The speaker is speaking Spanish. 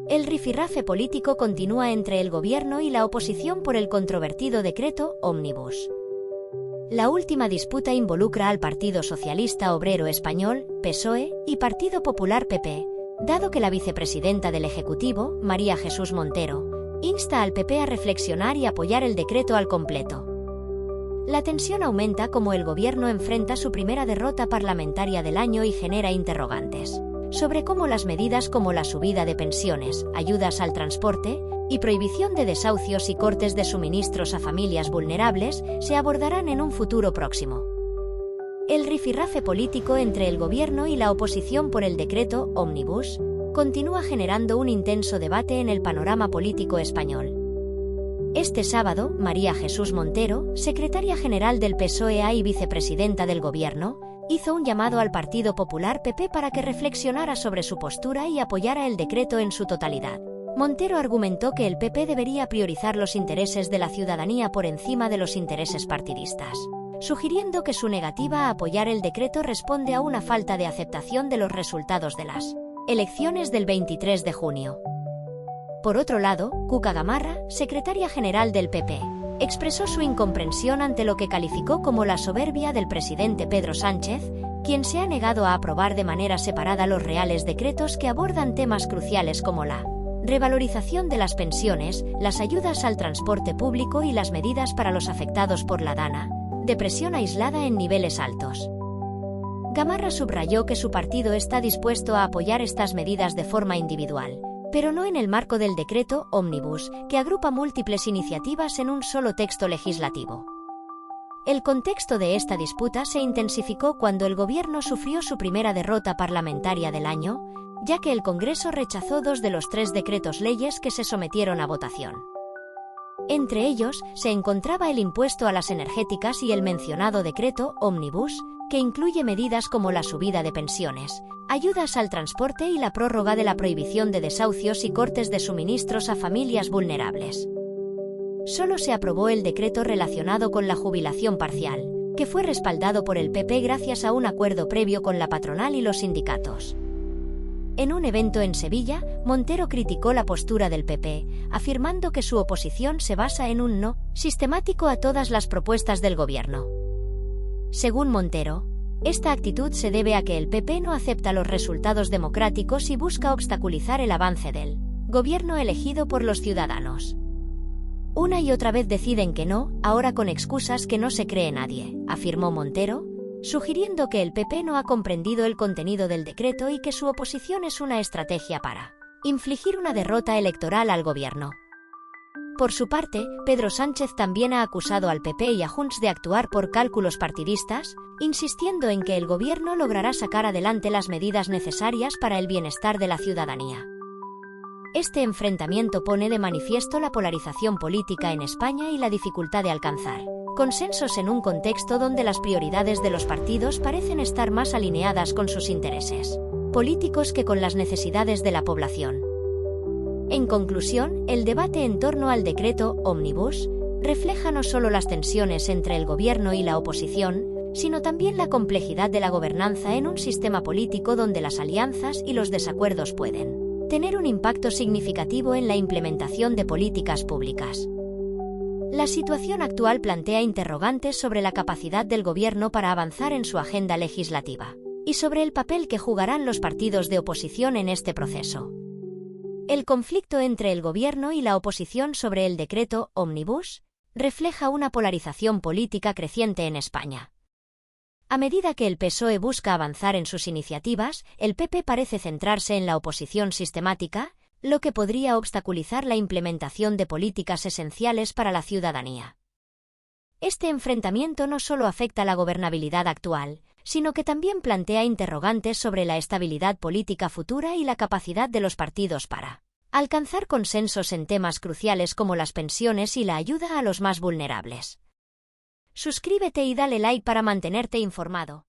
El rifirrafe político continúa entre el gobierno y la oposición por el controvertido decreto Ómnibus. La última disputa involucra al Partido Socialista Obrero Español, PSOE, y Partido Popular PP, dado que la vicepresidenta del Ejecutivo, María Jesús Montero, insta al PP a reflexionar y apoyar el decreto al completo. La tensión aumenta como el gobierno enfrenta su primera derrota parlamentaria del año y genera interrogantes sobre cómo las medidas como la subida de pensiones, ayudas al transporte y prohibición de desahucios y cortes de suministros a familias vulnerables se abordarán en un futuro próximo. El rifirrafe político entre el gobierno y la oposición por el decreto Ómnibus continúa generando un intenso debate en el panorama político español. Este sábado, María Jesús Montero, secretaria general del PSOE y vicepresidenta del gobierno, hizo un llamado al Partido Popular PP para que reflexionara sobre su postura y apoyara el decreto en su totalidad. Montero argumentó que el PP debería priorizar los intereses de la ciudadanía por encima de los intereses partidistas, sugiriendo que su negativa a apoyar el decreto responde a una falta de aceptación de los resultados de las elecciones del 23 de junio. Por otro lado, Cuca Gamarra, secretaria general del PP, expresó su incomprensión ante lo que calificó como la soberbia del presidente Pedro Sánchez, quien se ha negado a aprobar de manera separada los reales decretos que abordan temas cruciales como la revalorización de las pensiones, las ayudas al transporte público y las medidas para los afectados por la DANA, depresión aislada en niveles altos. Gamarra subrayó que su partido está dispuesto a apoyar estas medidas de forma individual, pero no en el marco del decreto Ómnibus, que agrupa múltiples iniciativas en un solo texto legislativo. El contexto de esta disputa se intensificó cuando el gobierno sufrió su primera derrota parlamentaria del año, ya que el Congreso rechazó 2 de los 3 decretos leyes que se sometieron a votación. Entre ellos, se encontraba el impuesto a las energéticas y el mencionado decreto Ómnibus, que incluye medidas como la subida de pensiones, ayudas al transporte y la prórroga de la prohibición de desahucios y cortes de suministros a familias vulnerables. Solo se aprobó el decreto relacionado con la jubilación parcial, que fue respaldado por el PP gracias a un acuerdo previo con la patronal y los sindicatos. En un evento en Sevilla, Montero criticó la postura del PP, afirmando que su oposición se basa en un no sistemático a todas las propuestas del gobierno. Según Montero, esta actitud se debe a que el PP no acepta los resultados democráticos y busca obstaculizar el avance del gobierno elegido por los ciudadanos. Una y otra vez deciden que no, ahora con excusas que no se cree nadie, afirmó Montero, sugiriendo que el PP no ha comprendido el contenido del decreto y que su oposición es una estrategia para infligir una derrota electoral al gobierno. Por su parte, Pedro Sánchez también ha acusado al PP y a Junts de actuar por cálculos partidistas, insistiendo en que el gobierno logrará sacar adelante las medidas necesarias para el bienestar de la ciudadanía. Este enfrentamiento pone de manifiesto la polarización política en España y la dificultad de alcanzar consensos en un contexto donde las prioridades de los partidos parecen estar más alineadas con sus intereses políticos que con las necesidades de la población. En conclusión, el debate en torno al decreto Ómnibus refleja no solo las tensiones entre el gobierno y la oposición, sino también la complejidad de la gobernanza en un sistema político donde las alianzas y los desacuerdos pueden tener un impacto significativo en la implementación de políticas públicas. La situación actual plantea interrogantes sobre la capacidad del gobierno para avanzar en su agenda legislativa y sobre el papel que jugarán los partidos de oposición en este proceso. El conflicto entre el gobierno y la oposición sobre el decreto Ómnibus refleja una polarización política creciente en España. A medida que el PSOE busca avanzar en sus iniciativas, el PP parece centrarse en la oposición sistemática, lo que podría obstaculizar la implementación de políticas esenciales para la ciudadanía. Este enfrentamiento no solo afecta la gobernabilidad actual, sino que también plantea interrogantes sobre la estabilidad política futura y la capacidad de los partidos para alcanzar consensos en temas cruciales como las pensiones y la ayuda a los más vulnerables. Suscríbete y dale like para mantenerte informado.